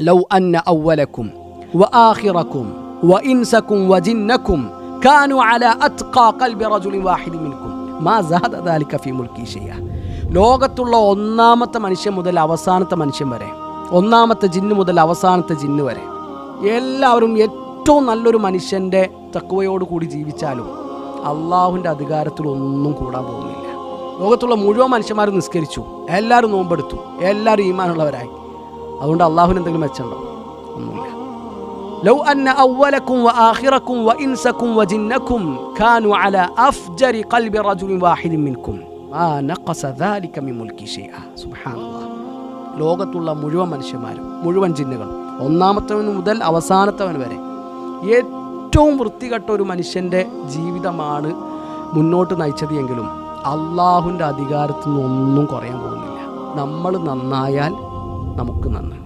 Love അന്ന അവ്വലക്കും വആഖിറക്കും വഇൻസക്കും വജിന്നക്കും കാനു അലാ അത്ഖാ ഖൽബി റജുലിൻ വാഹിദിൻ മിൻകും മാ സഅദ ദാലിക ഫീ മുൽക്കി ശൈഅ. ലോകത്തുള്ള ഒന്നാമത്തെ മനുഷ്യൻ മുതൽ അവസാനത്തെ മനുഷ്യൻ വരെ, ഒന്നാമത്തെ ജിന്ന് മുതൽ അവസാനത്തെ ജിന്ന് വരെ എല്ലാവരും ഏറ്റവും നല്ലൊരു മനുഷ്യൻ്റെ തഖ്വയോടുകൂടി ജീവിച്ചാലും അള്ളാഹുവിൻ്റെ അധികാരത്തിൽ ഒന്നും കൂടാൻ പോകുന്നില്ല. ലോകത്തുള്ള മുഴുവൻ മനുഷ്യന്മാരും നിസ്കരിച്ചു, എല്ലാവരും നോമ്പെടുത്തു, എല്ലാവരും ഈമാനുള്ളവരായി. അതുകൊണ്ട് അള്ളാഹുവിന് എന്തെങ്കിലും മെച്ചമുണ്ടോ? ഒന്നുമില്ല. ലൗ അന്ന അവ്വലക്കും വആഖിറക്കും വഇൻസക്കും വജിന്നക്കും കാനു അലാ അഫ്ജരി ഖൽബി റജുലിൻ വാഹിദിൻ മിൻകും മാ നഖസ ദാലിക മിൻ മുൽക്കി ശൈഅ. സുബ്ഹാനല്ലാഹ്. ലോകത്തുള്ള മുഴുവൻ മനുഷ്യന്മാരും മുഴുവൻ ജിന്നുകളും ഒന്നാമത്തവൻ മുതൽ അവസാനത്തവൻ വരെ ഏറ്റവും വൃത്തികെട്ട ഒരു മനുഷ്യൻ്റെ ജീവിതമാണ് മുന്നോട്ട് നയിച്ചത് എങ്കിലും അള്ളാഹുവിൻ്റെ അധികാരത്തിൽ നിന്നൊന്നും കുറയാൻ പോകുന്നില്ല. നമ്മൾ നന്നായാൽ നമുക്ക് നന്ന്.